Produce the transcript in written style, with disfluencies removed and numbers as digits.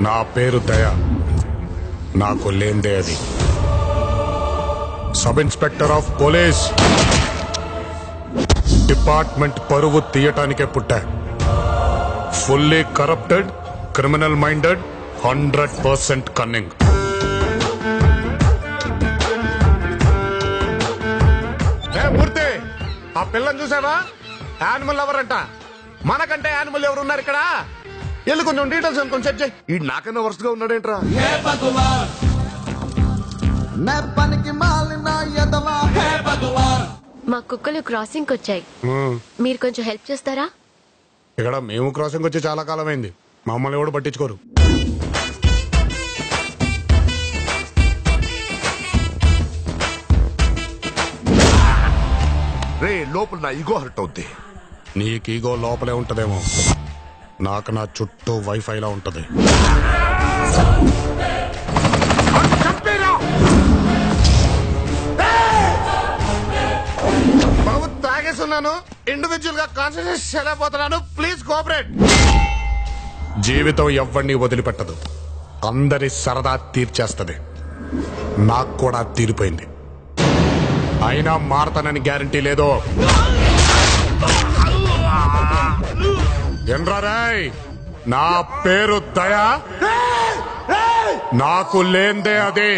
నా పేరు దయ, నాకు లేందే అది. Sub inspector of police, department పరువు తీయటానికే పుట్టా. Fully corrupted, criminal minded, 100% cunning. Murthy, ఆ పిల్లని చూసావా? యానిమల్ లవర్ అంట. మనకంటే యానిమల్ ఎవరు ఉన్నారు ఇక్కడ? వెళ్ళి కొంచెం డీటెయిల్స్ అనుకుని చెక్ చేయి. ఈ నాకన్నా వరుసగా ఉన్నాడేంట్రా? మా కుక్కలు క్రాసింగ్ వచ్చాయి, మీరు కొంచెం హెల్ప్ చేస్తారా? ఇక్కడ మేము క్రాసింగ్ వచ్చి చాలా కాలం అయింది, మమ్మల్ని ఎవడు పట్టించుకోరు. రే, లోపల నా ఈగో హర్ట్ అవుద్ది. నీకు ఈగో లోపలే ఉంటదేమో, నాకు నా చుట్టూ వైఫైలా ఉంటది. బాబు, తాగేస్తున్నాను, ఇండివిజువల్ గా కాన్సన్ట్రేట్ చేయలేకపోతున్నాను. Please cooperate. జీవితం ఎవ్వడిని వదిలిపెట్టదు, అందరి సరదా తీర్చేస్తది. నాకు కూడా తీరిపోయింది, అయినా మారతానని గ్యారంటీ లేదు. ఎండ్రాయ్, నా పేరు దయా, నాకు లేందే అది.